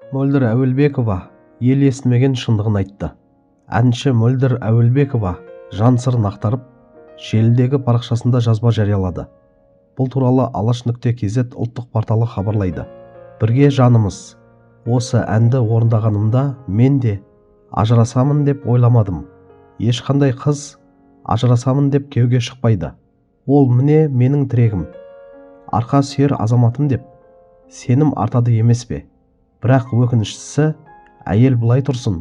Мөлдір Әуелбекова ел естімеген шындығын айтты. Әнші Мөлдір Әуелбекова жан сырын ақтарып, желідегі парақшасында жазба жариялады. Бұл туралы Алаш.кз ұлттық порталы хабарлайды. Бірге жанымыз. Осы әнді орындағанымда мен де ажырасамын деп ойламадым. Ешқандай қыз ажырасамын деп кеуге шықпайды. Ол міне менің тірегім. Арқа сүйер азаматым деп сенім артады емес пе? Бірақ өкініштісі, әйел бұлай тұрсын,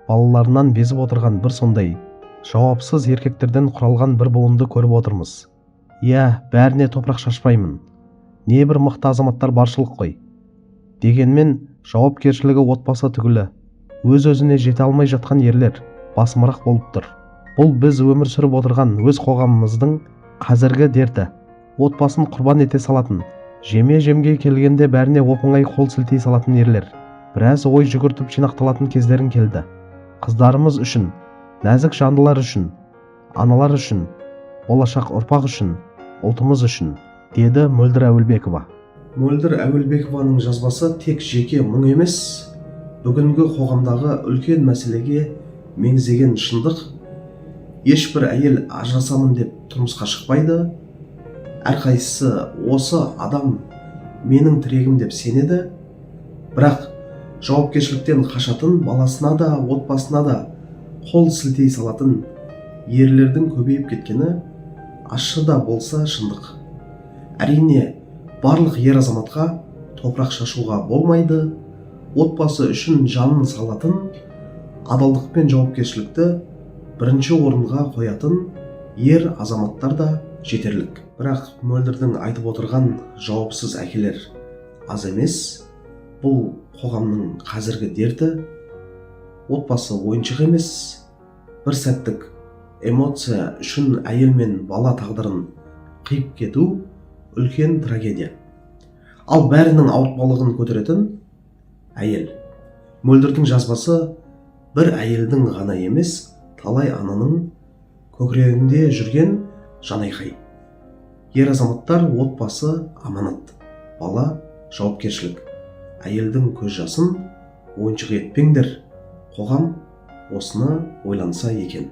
балаларынан безіп отырған бір сондай жауапсыз еркектерден құралған бір буынды көріп отырмыз. Иә, бәріне топырақ шашпаймын. Небір мықты азаматтар баршылық қой. Дегенмен жауапкершілігі отбасы түгілі, өз-өзіне жете алмай жатқан ерлер басымырақ болып тұр. Бұл біз өмір сүріп отырған өз қоғамымыздың қазіргі дерті. Отбасын құрбан ете салатын, жеме-жемге келгенде бәріне оп-оңай қол сілтей салатын ерлер. Біраз ой жүгіртіп жинақталатын кездерін келді. Қыздарымыз үшін, нәзік жандылар үшін, аналар үшін, болашақ ұрпақ үшін, ұлтымыз үшін, деді Мөлдір Әуелбекова. Мөлдір Әуелбекованың жазбасы тек жеке мұң емес, бүгінгі қоғамдағы үлкен мәселеге меңзеген шындық. Ешбір әйел ажырасамын деп тұрмысқа шықпайды. Әрқайсысы осы адам менің тірегім деп сенеді. Бірақ жауапкершіліктен қашатын, баласына да, отбасына да қол сілтей салатын ерлердің көбейіп кеткені ащы да болса шындық. Әрине, барлық ер азаматқа топырақ шашуға болмайды. Отбасы үшін жанын салатын, адалдық пен жауапкершілікті бірінші орынға қоятын ер азаматтар да жетерлік. Бірақ Мөлдірдің айтып отырған жауапсыз әкелер аз емес. Бұл қоғамның қазіргі дерті. Отбасы ойыншық емес. Бір сәттік эмоция үшін әйел мен бала тағдырын қиып кету үлкен трагедия. Ал бәрінің ауыртпалығын көтеретін әйел. Мөлдірдің жазбасы бір әйелдің ғана емес, талай ананың көкірегінде жүрген жанайқай. Ер азаматтар, отбасы аманат, бала жауапкершілік. Әйелдің көз жасын ойыншық етпеңдер. Қоғам осыны ойланса екен.